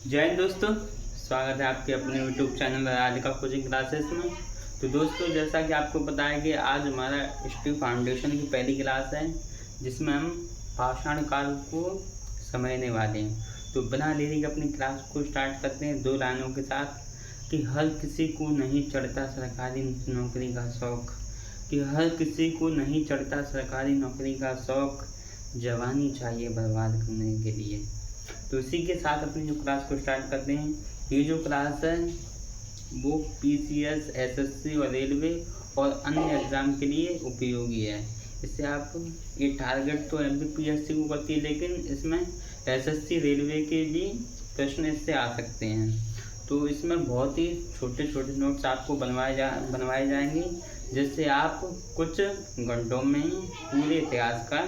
जय हिंद दोस्तों, स्वागत है आपके अपने YouTube channel Radhika coaching classes में। तो दोस्तों, जैसा कि आपको पता है कि आज हमारा हिस्ट्री फाउंडेशन की पहली क्लास है, जिसमें हम पाषाण काल को समझने वाले हैं। तो बिना देरी के अपनी क्लास को स्टार्ट करते हैं 2 लाइनों के साथ कि हर किसी को नहीं चढ़ता सरकारी नौकरी का शौक, कि हर किसी को नहीं चढ़ता सरकारी नौकरी का शौक, जवानी चाहिए बर्बाद करने के लिए। तो इसी के साथ अपनी जो क्लास को स्टार्ट करते हैं। ये जो क्लास है वो पीसीएस, एसएससी और रेलवे और अन्य एग्ज़ाम के लिए उपयोगी है। इससे आप ये टारगेट तो एमपीपीएससी को करती है, लेकिन इसमें एसएससी, रेलवे के भी प्रश्न इससे आ सकते हैं। तो इसमें बहुत ही छोटे छोटे नोट्स आपको बनवाए जाएंगे, जिससे आप कुछ घंटों में ही पूरे इतिहास का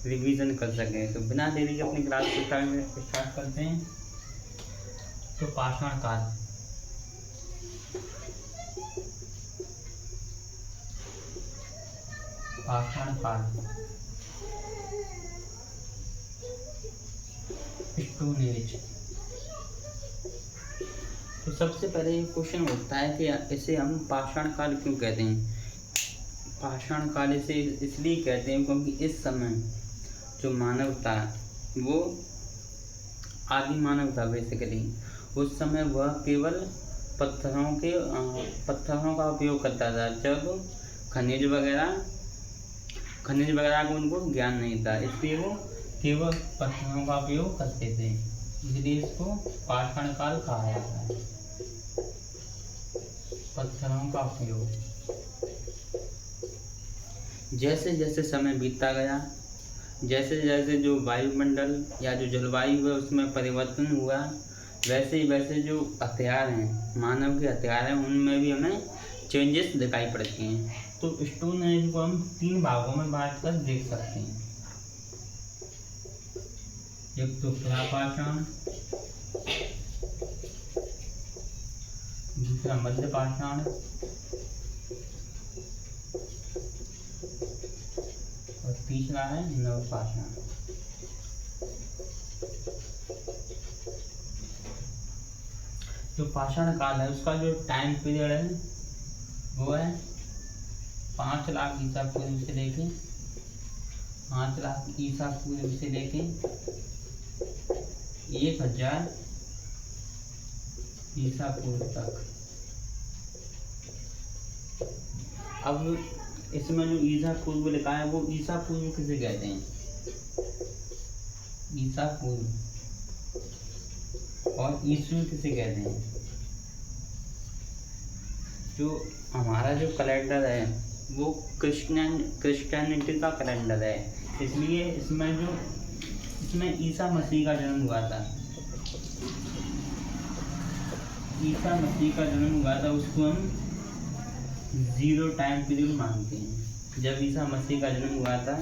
रिवीजन कर सकें। तो बिना देरी के अपनी क्लास को स्टार्ट करते हैं। तो पाषाण काल, पाषाण काल, स्टोन एज। तो सबसे पहले ये क्वेश्चन उठता है कि इसे हम पाषाण काल क्यों कहते हैं। पाषाण काल इसे इसलिए कहते हैं क्योंकि इस समय जो मानवता, वो आदि मानव था बेसिकली, उस समय वह केवल पत्थरों का उपयोग करता था। जब खनिज वगैरह को उनको ज्ञान नहीं था, इसलिए वो केवल पत्थरों का उपयोग करते थे। इसलिए इसको पाषाण काल कहा जाता है, पत्थरों का उपयोग। जैसे जैसे समय बीतता गया, जैसे जैसे जो वायुमंडल या जो जलवायु है उसमें परिवर्तन हुआ, वैसे ही वैसे जो हथियार हैं, मानव के हथियार हैं, उनमें भी हमें चेंजेस दिखाई पड़ती हैं। तो स्टोन एज को हम 3 भागों में बांट कर देख सकते हैं। एक तो प्रापाषाण, दूसरा मध्य पाषाण और तीसरा है नवपाषाण। जो पाषाण काल है उसका जो टाइम पीरियड है वो है 5 लाख ईसा पूर्व से लेके 1000 ईसा पूर्व तक। अब इसमें जो ईसा पूर्व लिखा है वो ईसा पूर्व किसे कहते हैं। ईसा पूर्व और ईस्वी किसे कहते हैं। जो हमारा जो कैलेंडर है वो क्रिश्चियनिटी का कैलेंडर है, इसलिए इसमें ईसा मसीह का जन्म हुआ था। ईसा मसीह का जन्म हुआ था, उसको हम 0 टाइम पीरियड मानते हैं। जब ईसा मसीह का जन्म हुआ था,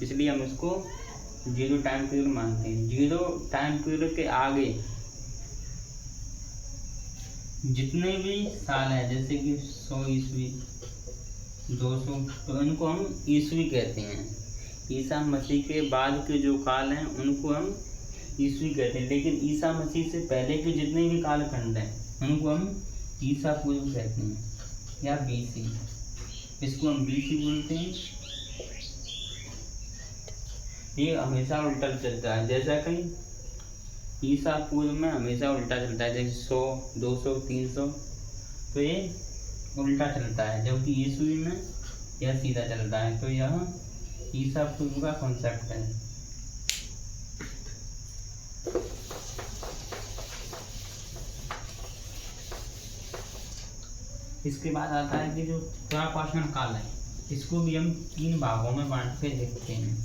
इसलिए हम इसको 0 टाइम पीरियड मानते हैं। 0 टाइम पीरियड के आगे जितने भी साल हैं, जैसे कि 100 ईस्वी, 200, तो इनको हम ईस्वी कहते हैं। ईसा मसीह के बाद के जो काल हैं उनको हम ईस्वी कहते हैं, लेकिन ईसा मसीह से पहले के जितने भी कालखंड हैं उनको हम ईसा पूर्व कहते हैं या बीसी। इसको हम बीसी बोलते हैं। ये हमेशा उल्टा चलता है, जैसा कि ईसा पूर्व में हमेशा उल्टा चलता है, जैसे 100, 200, 300, तो ये उल्टा चलता है, जबकि ईस्वी में यह सीधा चलता है। तो यह ईसा पूर्व का कॉन्सेप्ट है। इसके बाद आता है कि जो प्रापाषाण काल है, इसको भी हम 3 भागों में बांट के देखते हैं।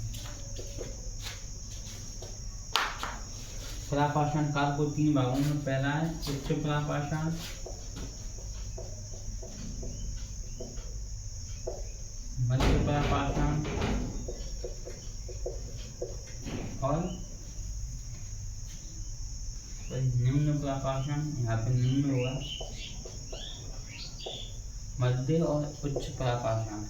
प्रापाषाण काल को 3 भागों में, पहला है उच्च प्रापाषाण, मध्य प्रापाषाण और निम्न प्रापाषाण। यहाँ पे निम्न होगा, मध्य और उच्च प्रापाषाण।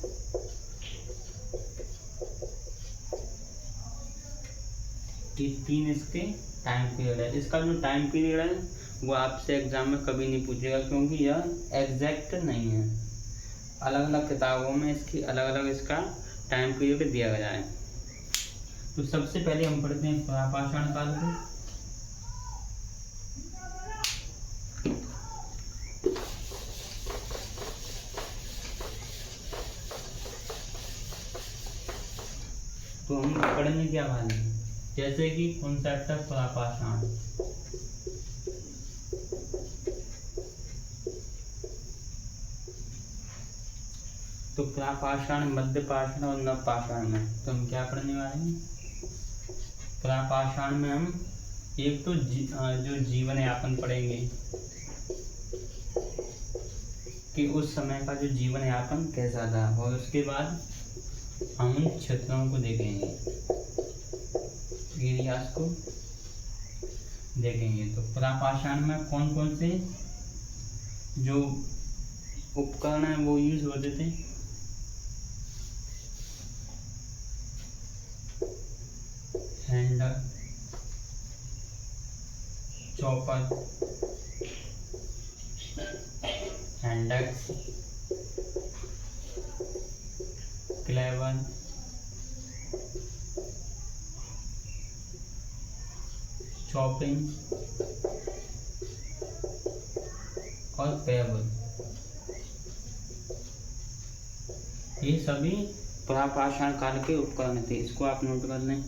ये 3 इसके टाइम पीरियड है। इसका जो टाइम पीरियड है वो आपसे एग्जाम में कभी नहीं पूछेगा, क्योंकि यह एग्जैक्ट नहीं है। अलग अलग किताबों में इसकी अलग अलग इसका टाइम पीरियड दिया गया है। तो सबसे पहले हम पढ़ते हैं पुरापाषाण काल को। तो हम पढ़ने क्या वाले हैं, जैसे कि कॉन्सेप्ट है पुरापाषाण। तो पुरापाषाण, मध्यपाषाण और नवपाषाण में तो हम क्या पढ़ने वाले हैं। पुरापाषाण में हम एक तो जो जीवन यापन पढ़ेंगे कि उस समय का जो जीवन यापन कैसा था, और उसके बाद हम उन क्षेत्रों को देखेंगे, एरियाज को देखेंगे। तो पुरापाषाण में कौन कौन से जो उपकरण है वो यूज होते थे। हैंडल, चॉपर, हैंडक्स, क्लेवर, चॉपिंग और पेबल, ये सभी पुरापाषाण काल के उपकरण थे। इसको आप नोट कर लें।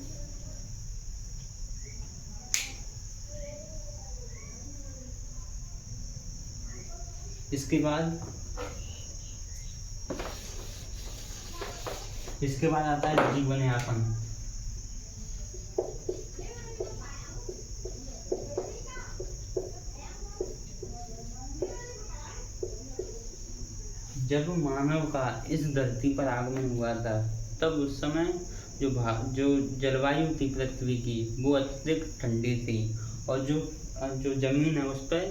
इसके बाद आता है जीवन यापन। जब मानव का इस धरती पर आगमन हुआ था, तब उस समय जो जलवायु थी पृथ्वी की वो अत्यधिक ठंडी थी, और जो जमीन है उस पर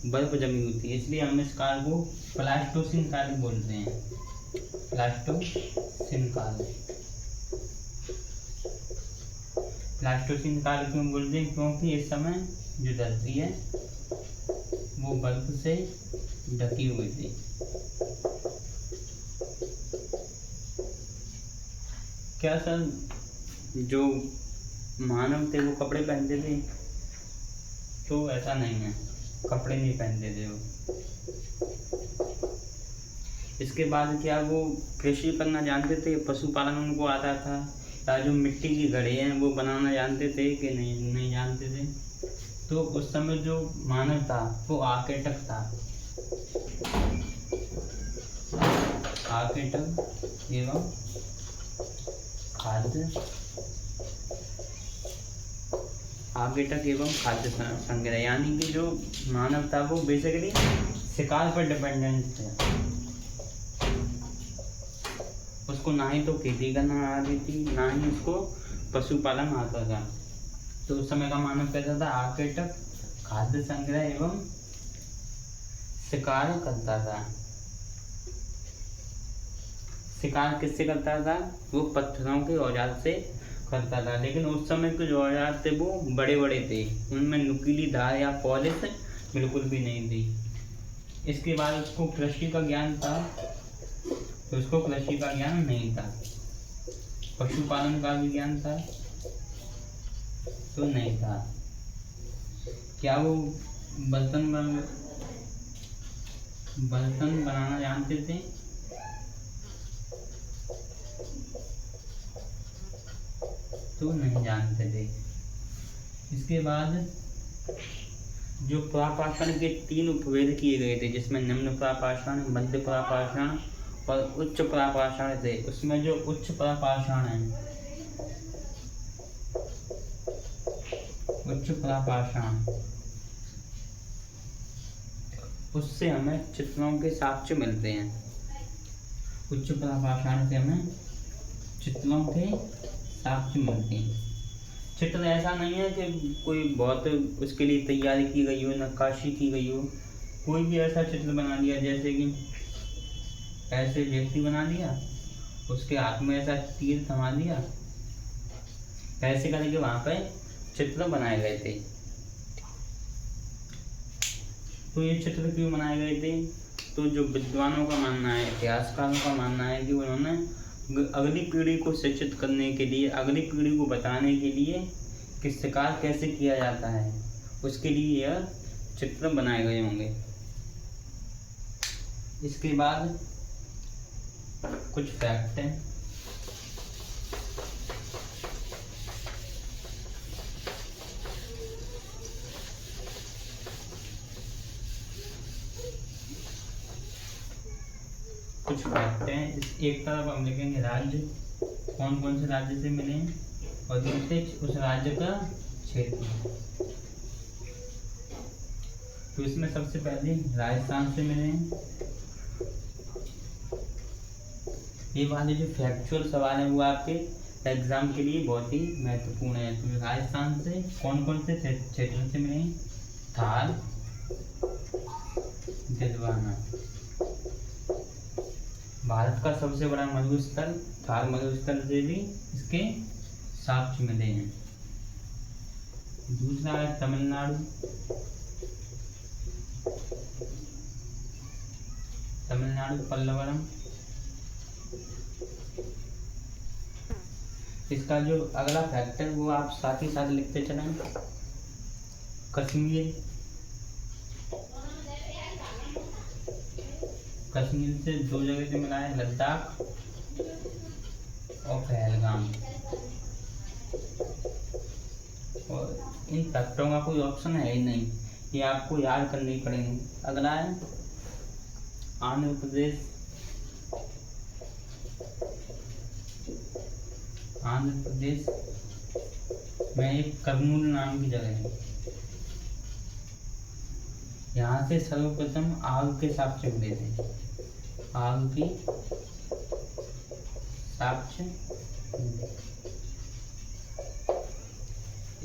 बर्फ जमी हुई थी। इसलिए हम इस काल को प्लास्टोसिन काल बोलते हैं। प्लास्टोसिन काल क्यों बोलते हैं, क्योंकि इस समय जो धरती है वो बर्फ से ढकी हुई थी। क्या सर जो मानव थे वो कपड़े पहनते थे? तो ऐसा नहीं है, कपड़े नहीं पहनते थे वो। इसके बाद क्या वो कृषि करना जानते थे, पशुपालन उनको आता था, या जो मिट्टी की घड़े हैं वो बनाना जानते थे कि नहीं जानते थे। तो उस समय जो मानव था वो आर्किटेक्ट था। आर्किटेक्ट एवं खाद्य संग्रह, यानी कि जो मानव था वो बेसिकली शिकार पर डिपेंडेंट थे। उसको ना ही तो खेती करना आती थी, ना ही उसको पशुपालन आता था। तो उस समय का मानव कैसा था? आर्किटेक्ट, खाद्य संग्रह एवं शिकार करता था। शिकार किससे करता था? वो पत्थरों के औजार से करता था। लेकिन उस समय के जो औजार थे वो बड़े बड़े थे, उनमें नुकीली धार या पॉलिश बिल्कुल भी नहीं थी। इसके बाद उसको कृषि का ज्ञान था, तो उसको कृषि का ज्ञान नहीं था। पशुपालन का भी ज्ञान था तो नहीं था। क्या वो बर्तन बनाना जानते थे? तो नहीं जानते थे। इसके बाद जो पुरापाषाण के 3 उपवेद किए गए थे, जिसमें निम्न पुरापाषाण, मध्य पुरापाषाण और उच्च पुरापाषाण थे। उसमें जो उच्च पुरापाषाण है, उच्च पुरापाषाण, उससे हमें चित्रों के साक्ष्य मिलते हैं। उच्च पुरापाषाण से हमें चित्रों के साक्ष्य मिलते हैं। चित्र ऐसा नहीं है कि कोई बहुत उसके लिए तैयारी की गई हो, नक्काशी की गई हो। कोई भी ऐसा चित्र बना दिया, जैसे कि ऐसे व्यक्ति बना दिया, उसके हाथ में ऐसा तीर थमा दिया, ऐसे करके वहाँ पे चित्र बनाए गए थे। तो ये चित्र क्यों बनाए गए थे? तो जो विद्वानों का मानना है, इतिहासकारों का मानना है कि उन्होंने अगली पीढ़ी को शिक्षित करने के लिए, अगली पीढ़ी को बताने के लिए कि शिकार कैसे किया जाता है, उसके लिए यह चित्र बनाए गए होंगे। इसके बाद कुछ फैक्ट हैं। कुछ फैक्ट हैं। एक तरफ हम लिखेंगे राज्य, कौन कौन से राज्य से मिले हैं, और दूसरे उस राज्य का क्षेत्र। तो इसमें सबसे पहले राजस्थान से मिले हैं। ये वाले जो फैक्चुअल सवाल है वो आपके एग्जाम के लिए बहुत ही महत्वपूर्ण है। तो राजस्थान से कौन कौन से क्षेत्र से मिले हैं? थार, दिलवाना। भारत का सबसे बड़ा मरुस्थल थार मरुस्थल से भी इसके साक्ष्य मिले हैं। दूसरा है तमिलनाडु। तमिलनाडु पल्लवरम। इसका जो अगला फैक्टर वो आप साथ ही साथ लिखते चलें। कश्मीर, कश्मीर से दो जगह से मिला है, लद्दाख और पहलगाम। और इन फैक्टरों का कोई ऑप्शन है ही नहीं, ये आपको याद करनी पड़ेंगे। अगला है आंध्र प्रदेश। आंध्र प्रदेश में एक कर्नूल नाम की जगह है। यहाँ से सर्वप्रथम आग के साक्ष्य मिले थे। आग की साक्ष्य।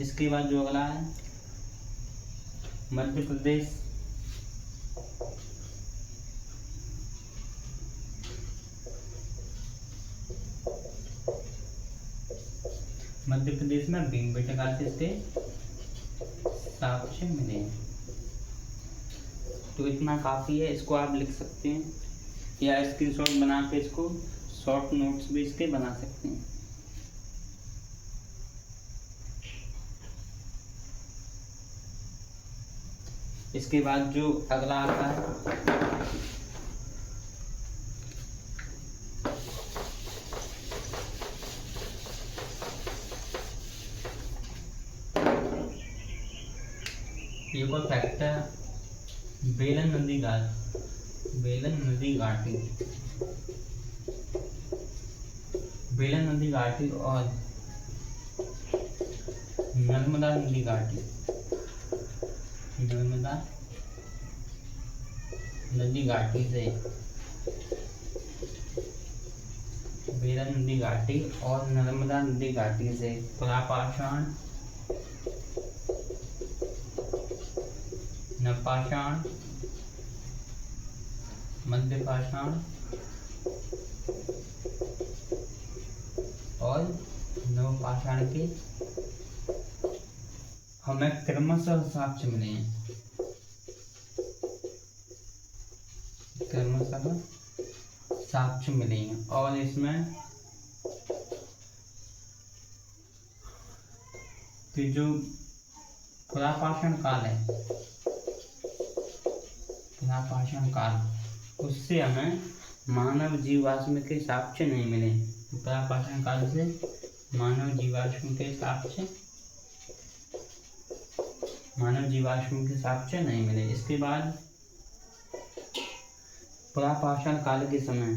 इसके बाद जो अगला है मध्य प्रदेश। मध्य प्रदेश में भीमबेटका से इसके साक्ष्य मिले हैं। तो इतना काफ़ी है, इसको आप लिख सकते हैं या स्क्रीनशॉट बना के इसको शॉर्ट नोट्स भी इसके बना सकते हैं। इसके बाद जो अगला आता है ये कोई फैक्ट है, बेलन नदी घाट। बेलन नदी घाटी, बेलन नदी घाटी और नर्मदा नदी घाटी। नर्मदा नदी घाटी से, बेलन नदी घाटी और नर्मदा नदी घाटी से पुरापाषाण, नवपाषाण, मध्यपाषाण और नवपाषाण के हमें क्रमशः साक्ष्य मिले हैं। क्रमशः साक्ष्य मिले हैं। और इसमें कि जो पुरापाषाण काल है, पुरापाषाण काल, उससे हमें मानव जीवाश्म के साक्ष्य नहीं मिले। पुरापाषाण काल से मानव जीवाश्म के साक्ष्य नहीं मिले। इसके बाद पुरापाषाण काल के समय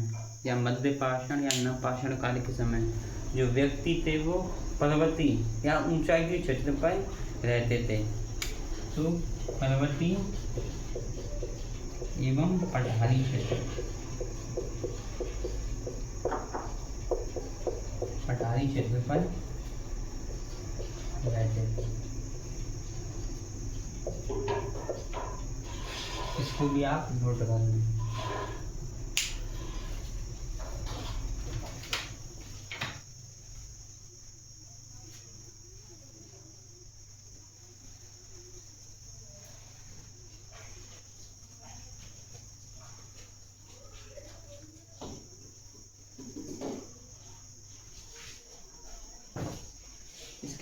या मध्यपाषाण या नवपाषाण काल के समय जो व्यक्ति थे वो पर्वतीय या ऊंचाई के क्षेत्र पर रहते थे। तो पर्वतीय एवं पठारी क्षेत्र, पठारी क्षेत्र पर रहते थे। इसको भी आप नोट कर लें।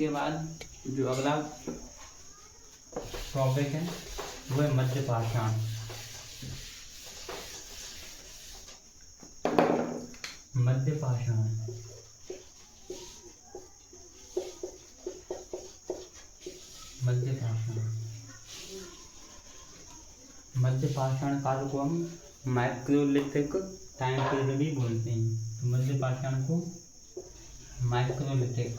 इसके बाद जो अगला टॉपिक है वो है मध्य पाषाण। मध्य पाषाण मध्य पाषाण मध्य पाषाण काल को हम माइक्रोलिथिक टाइम पीरियड भी बोलते हैं। तो मध्य पाषाण को माइक्रोलिथिक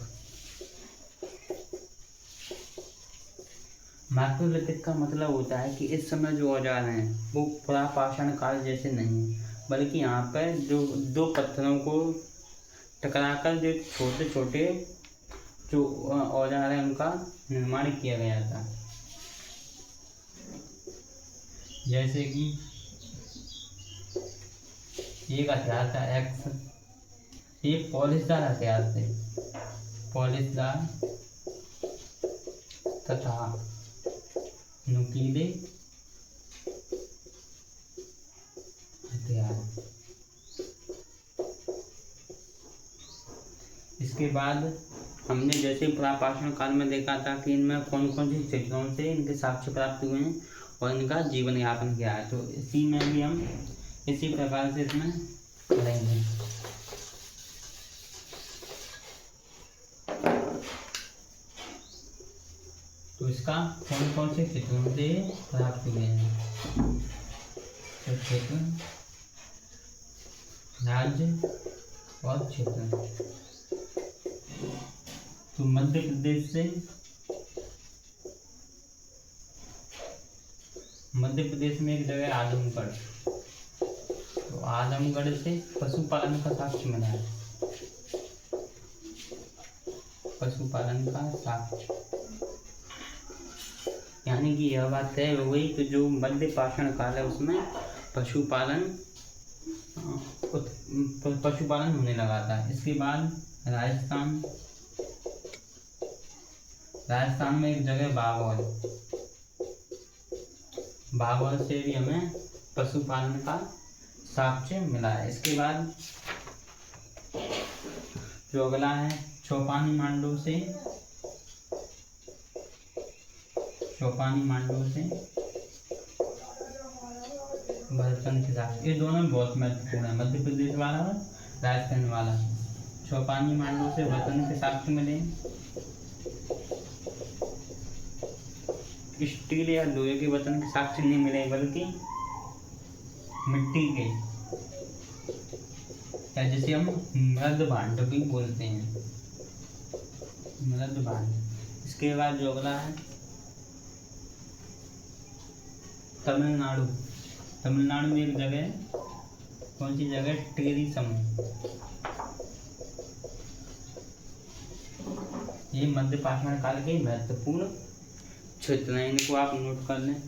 का मतलब होता है कि इस समय जो औजार हैं वो पुरापाषाण काल जैसे नहीं, बल्कि यहाँ पर जो दो पत्थरों को टकराकर जो छोटे छोटे जो औजार हैं उनका निर्माण किया गया था। जैसे कि एक हथियार था एक्स, ये पॉलिशदार हथियार थे, पॉलिशदार तथा नुकीले हथियार। इसके बाद हमने जैसे पुरापाषाण काल में देखा था कि इनमें कौन कौन सी क्षेत्रों से इनके साक्ष्य प्राप्त हुए हैं और इनका जीवन यापन क्या है, तो इसी में भी हम इसी प्रकार से इसमें पढ़ेंगे। तो इसका कौन कौन से क्षेत्रों से प्राप्त हुए हैं, तो क्षेत्र, राज्य और क्षेत्र। तो मध्य प्रदेश में एक जगह आजमगढ़, तो आजमगढ़ से पशुपालन का साक्ष्य मिला है, पशुपालन का साक्ष्य, यानी कि यह बात तय हो गई कि जो मध्य पाषाण काल है उसमें पशुपालन होने लगा था। इसके बाद राजस्थान में एक जगह बागौर से भी हमें पशुपालन का साक्ष्य मिला है। इसके बाद जो अगला है चौपानी मांडू से बर्तन के साक्ष्य, ये दोनों बहुत महत्वपूर्ण है, मध्य प्रदेश वाला और राजस्थान वाला। चौपानी मांडू से बर्तन के साक्ष्य मिले, स्टील या लोहे के बर्तन के साक्ष्य नहीं मिले, बल्कि मिट्टी के, या जिसे हम मृद भांड भी बोलते हैं, मृद भांड। इसके बाद जो अगला है तमिलनाडु में एक जगह, कौन सी जगह, टेरिसम, ये मध्य पाषाण काल के महत्वपूर्ण क्षेत्र हैं, इनको आप नोट कर लें।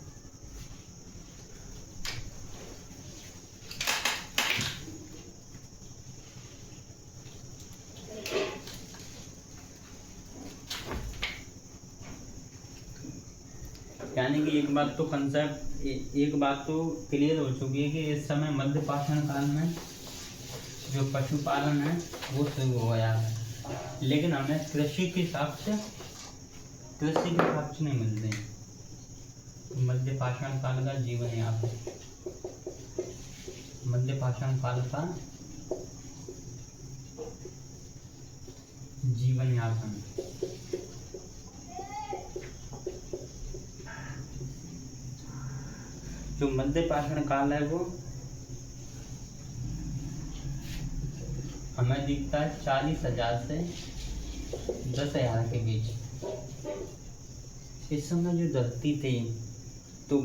यानी कि एक बात तो क्लियर हो चुकी है कि इस समय मध्य पाषाण काल में जो पशुपालन है वो शुरू हो गया है, लेकिन हमें कृषि के साक्ष्य नहीं मिलते। तो मध्य पाषाण काल का जीवन यापन, मध्य पाषाण काल का जीवन यापन। जो मध्य पाषाण काल है वो हमें दिखता है 40,000 से 10,000 के बीच। इस समय जो धरती थी तो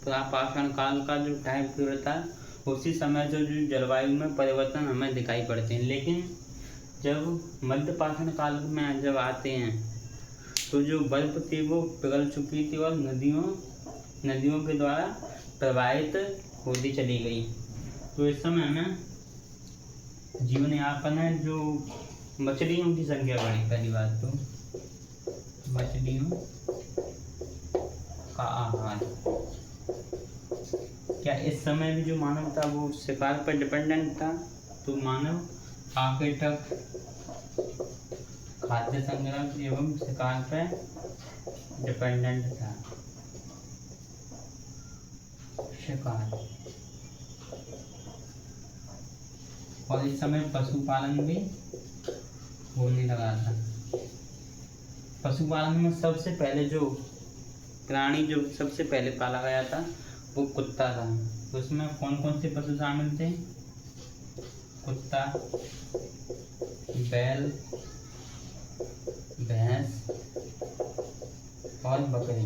पुरापाषाण काल का जो टाइम पीरियड था उसी समय जो जलवायु में परिवर्तन हमें दिखाई पड़ते हैं, लेकिन जब मध्य पाषाण काल में जब आते हैं तो जो बर्फ थी वो पिघल चुकी थी और नदियों के द्वारा प्रवाहित होती चली गई। तो इस समय हमें जीवन यापन है, जो मछलियों की संख्या बढ़ी। पहली बात तो मछलियों का आहार, क्या इस समय भी जो मानव था वो शिकार पर डिपेंडेंट था, तो मानव आगे तक खाद्य संग्रह एवं शिकार पर डिपेंडेंट था। शिकार, और इस समय पशुपालन भी होने लगा था। पशुपालन में सबसे पहले जो प्राणी जो सबसे पहले पाला गया था वो कुत्ता था। उसमें कौन कौन से पशु शामिल थे? कुत्ता, बैल, भैंस और बकरी।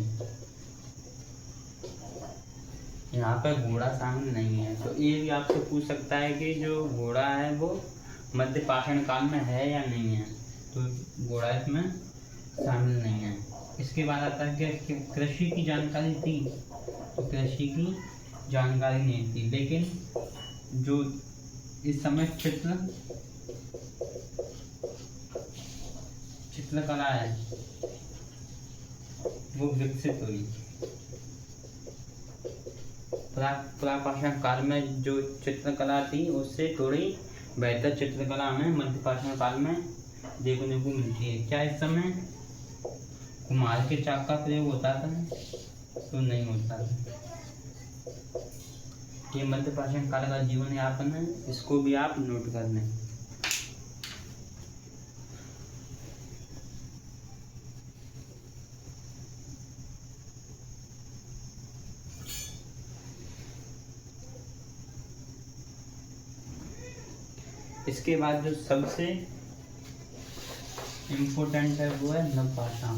यहाँ पर घोड़ा शामिल नहीं है। तो ये भी आपसे पूछ सकता है कि जो घोड़ा है वो मध्य पाषाण काल में है या नहीं है। तो घोड़ा इसमें शामिल नहीं है। इसके बाद आता है कि कृषि की जानकारी थी, तो कृषि की जानकारी नहीं थी। लेकिन जो इस समय चित्रकला है वो विकसित हुई। प्रापाषाण काल में जो चित्रकला थी उससे थोड़ी बेहतर चित्रकला हमें मध्य पाषाण काल में देखने को मिलती है। क्या इस समय कुम्हार के चाक का प्रयोग होता था? तो नहीं होता था। ये मध्य पाषाण काल का जीवन यापन है, इसको भी आप नोट कर लें। इसके बाद जो सबसे इम्पोर्टेंट है वो है नवपाषाण।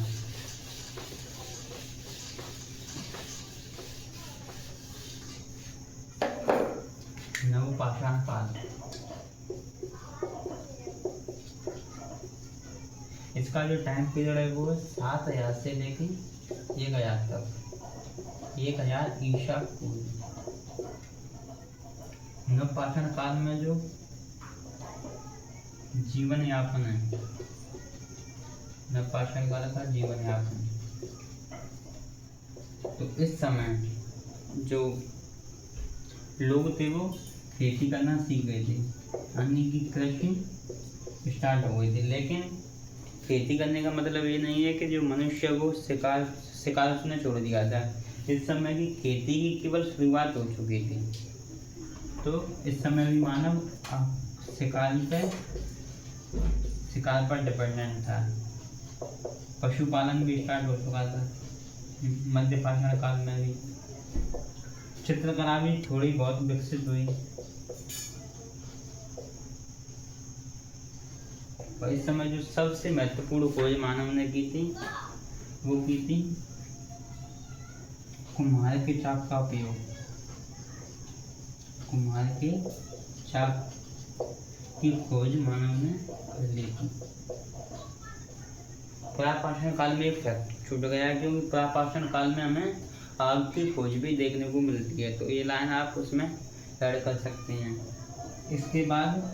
नवपाषाण काल, इसका जो टाइम पीरियड है वो 7000 से लेके 1000 तक, 1000 ईसा पूर्व। नवपाषाण काल में जो जीवन यापन है, नवपाषाण काल का जीवन यापन, तो इस समय जो लोग थे वो खेती करना सीख गए थे, यानी कि कृषि स्टार्ट हो गई थी। लेकिन खेती करने का मतलब ये नहीं है कि जो मनुष्य को शिकार उसने छोड़ दिया था। इस समय की खेती की केवल शुरुआत हो चुकी थी। तो इस समय भी मानव शिकार पर डिपेंडेंट था। पशुपालन भी स्टार्ट हो चुका था मध्य पाषाण काल में भी। चित्रकला भी थोड़ी बहुत विकसित हुई। और इस समय जो सबसे महत्वपूर्ण खोज मानव ने की थी वो की थी कुम्हार के चाक का उपयोग। कुम्हार के चाक की खोज मानव ने कर ली थी। प्रापाषाण काल में एक फैक्ट छूट गया, क्योंकि प्रापाषाण काल में हमें आग की खोज भी देखने को मिलती है, तो ये लाइन आप उसमें ऐड कर सकते हैं। इसके बाद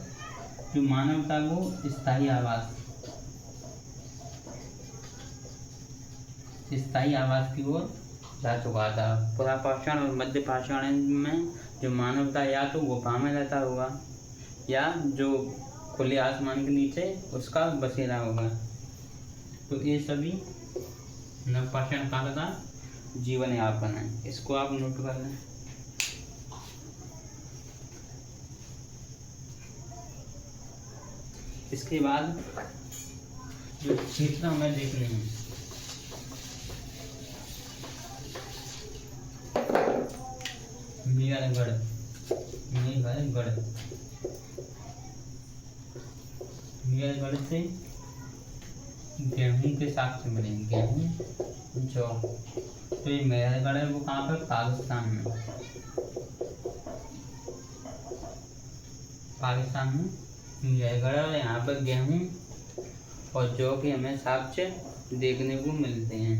जो मानव था वो स्थायी आवास की ओर जा चुका था। प्रापाषाण और मध्य पाषाण में जो मानव था या तो गुफा में रहता होगा या जो खुले आसमान के नीचे उसका बसेरा होगा। तो ये सभी नवपाषाण काल का जीवन यापन है, इसको आप नोट कर लें। इसके बाद जो क्षेत्र हमें देखने हैं, मेहरगढ़ से गेहूं के साक्ष्य मिले। गेहूं, जौ। तो ये मेहरगढ़ है वो कहाँ पर? पाकिस्तान में। मेहरगढ़ और यहाँ पर गेहूं और जौ के हमें साक्ष्य देखने को मिलते हैं।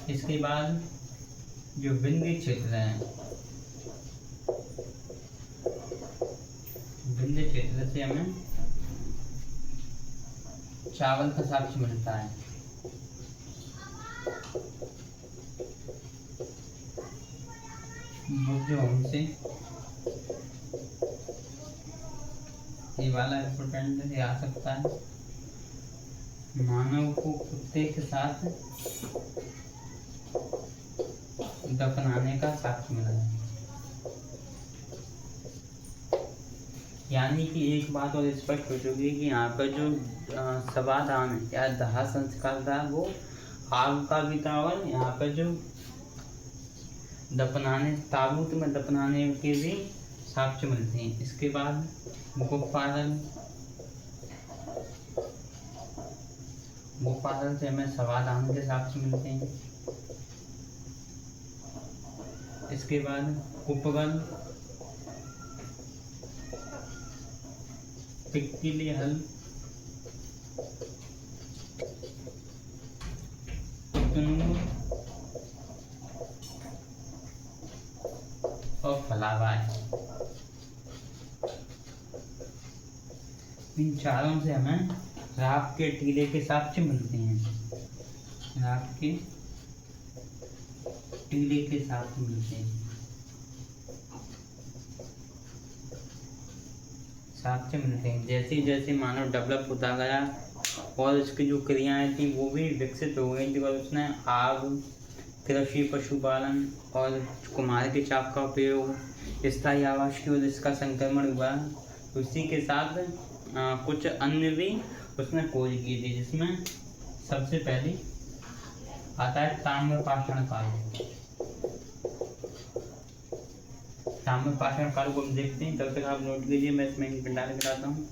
इसके बाद जो विंध्य क्षेत्र है, विंध्य क्षेत्र से हमें चावल का साक्ष्य मिलता है। जो हमसे ये वाला इम्पोर्टेंट है, आ सकता है। मानव को कुत्ते के साथ दफनाने का साक्ष्य मिला है। यानी कि एक बात और स्पष्ट हो चुकी है कि यहाँ पर जो शवादान या दाह संस्कार था वो आग का भी था, और यहाँ पर जो दफनाने ताबूत में दफनाने के भी साक्ष्य मिलते हैं। इसके बाद गोपालन से हमें शवादान के साक्ष्य मिलते हैं। इसके बाद कुपगल, पिक्किली हल, और फलावाय, इन चारों से हमें राख के टीले के साक्ष्य मिलते हैं। राख के टीले के साक्ष्य मिलते हैं। साक्ष्य मिलते हैं जैसे जैसे मानव डेवलप होता गया और उसकी जो क्रियाएं थी वो भी विकसित हो गई थी, और उसने आग, कृषि, पशुपालन और कुम्हार के चाक का उपयोग, स्थायी आवास की ओर इसका संक्रमण हुआ। उसी के साथ कुछ अन्य भी उसने खोज की थी, जिसमें सबसे पहले आता है ताम्रपाषाण काल। ताम्रपाषाण काल को हम देखते हैं, तब तक आप नोट कीजिए, मैं इसमें एक डाल कराता हूँ।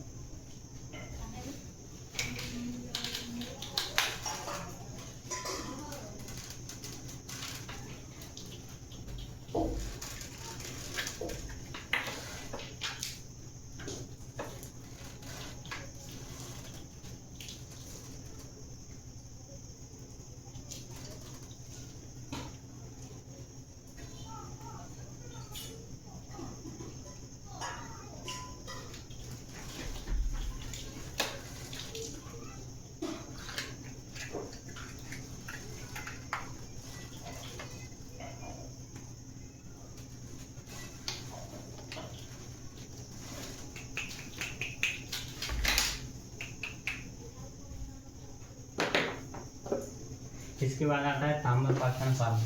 इसके बाद आता है ताम्रपाषाण काल।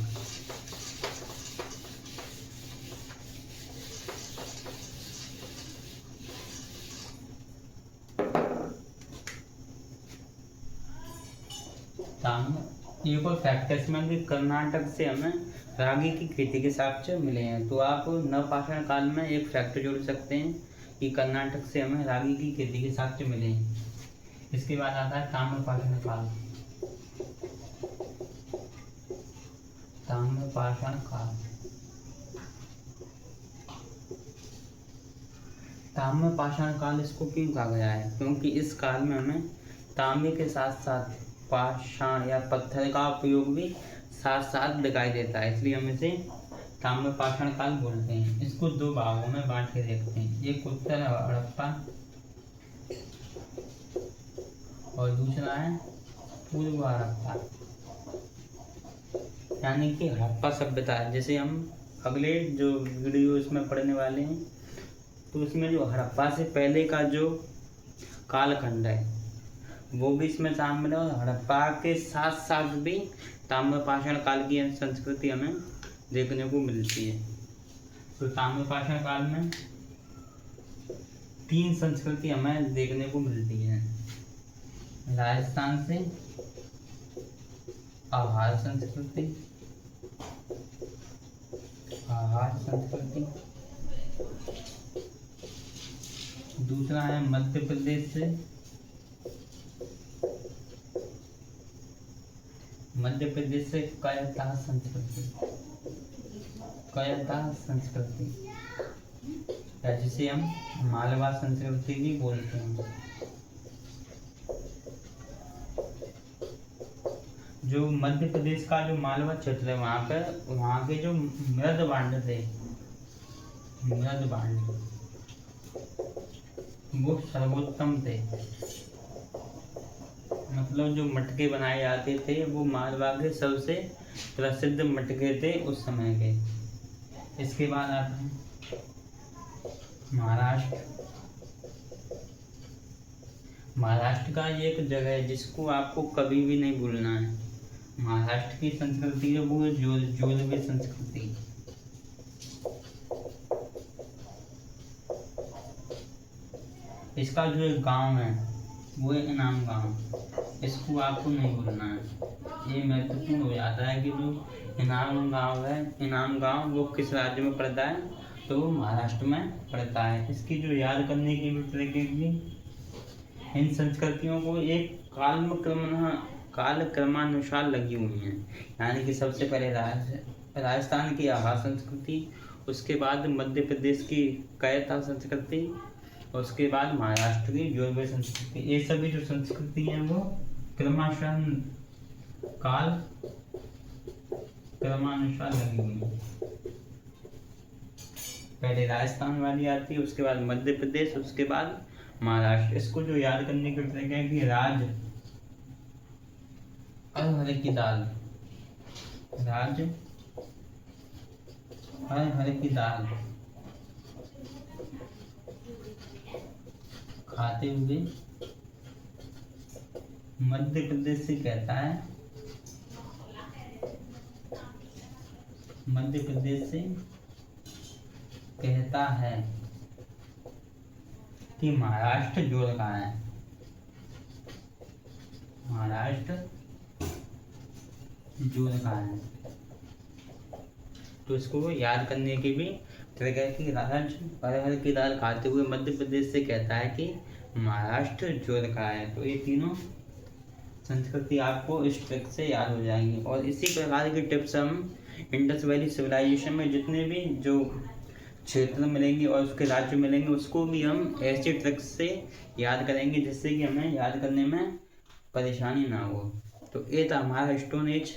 एक और फैक्ट इसमें भी कर्नाटक से हमें रागी की खेती के साक्ष्य मिले हैं। तो आप नवपाषाण काल में एक फैक्ट जोड़ सकते हैं कि कर्नाटक से हमें रागी की खेती के साक्ष्य मिले हैं। इसके बाद आता है ताम्रपाषाण काल। ताम्रपाषाण काल, ताम्रपाषाण काल इसको क्यों कहा गया है? क्योंकि इस काल में हमें तांबे के साथ साथ पाषाण या पत्थर का उपयोग भी साथ साथ दिखाई देता है, इसलिए हम इसे ताम्रपाषाण काल बोलते हैं। इसको दो भागों में बांट के देखते हैं, एक उत्तर हड़प्पा और दूसरा है पूर्व हड़प्पा। यानी कि हड़प्पा सभ्यता है, जैसे हम अगले जो वीडियो इसमें पढ़ने वाले हैं तो उसमें जो हड़प्पा से पहले का जो कालखंड है वो भी इसमें शामिल है, और हड़प्पा के साथ साथ भी ताम्रपाषाण काल की संस्कृति हमें देखने को मिलती है। तो ताम्रपाषाण काल में 3 संस्कृति हमें देखने को मिलती है। राजस्थान से आहार संस्कृति, दूसरा है मध्य प्रदेश से, कायता संस्कृति, या जिसे हम मालवा संस्कृति भी बोलते हैं। जो मध्य प्रदेश का जो मालवा क्षेत्र है वहाँ के जो मृद भांड थे, वो सर्वोत्तम थे। मतलब जो मटके बनाए जाते थे वो मालवा के सबसे प्रसिद्ध मटके थे उस समय के। इसके बाद आता है महाराष्ट्र का ये एक जगह है जिसको आपको कभी भी नहीं भूलना है। महाराष्ट्र की संस्कृति है वो जोलवे संस्कृति। इसका जो एक गांव है वो है इनाम गांव, इसको आपको नहीं भूलना है। ये महत्वपूर्ण हो जाता है कि जो इनाम गांव है, इनाम गांव वो किस राज्य में पड़ता है, तो वो महाराष्ट्र में पड़ता है। इसकी जो याद करने की भी प्रक्रिया, इन संस्कृतियों को एक काल क्रमानुसार लगी हुई हैं। यानी कि सबसे पहले राजस्थान की आभा संस्कृति, उसके बाद मध्य प्रदेश की कैथा संस्कृति, उसके बाद महाराष्ट्र की जोलवे संस्कृति। ये सभी जो संस्कृति हैं वो क्रमानुसार लगी हुई हैं। पहले राजस्थान वाली आती है, उसके बाद मध्य प्रदेश, उसके बाद महाराष्ट्र। इसको जो याद करने की तरीका है कि हर की दाल, हर की दाल खाते हुए मध्य प्रदेश से कहता है, मध्य प्रदेश से कहता है कि महाराष्ट्र जोड़ कहाँ है, महाराष्ट्र जोड़ कहाँ है। तो इसको याद करने की भी तरीका है कि हर की दाल खाते हुए मध्य प्रदेश से कहता है कि महाराष्ट्र जोड़ कहाँ है। तो ये तीनों संस्कृति आपको इस ट्रिक से याद हो जाएंगी। और इसी प्रकार की टिप्स हम इंडस वैली सिविलाइजेशन में जितने भी जो क्षेत्र मिलेंगे और उसके राज्य मिलेंगे उसको भी हम ऐसे ट्रिक्स से याद करेंगे जिससे कि हमें याद करने में परेशानी ना हो। तो ये था हमारा स्टोन एज,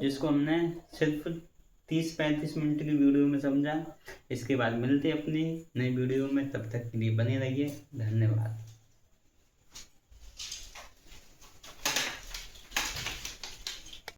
जिसको हमने सिर्फ 30-35 मिनट की वीडियो में समझा। इसके बाद मिलते अपनी नई वीडियो में, तब तक के लिए बने रहिए। धन्यवाद।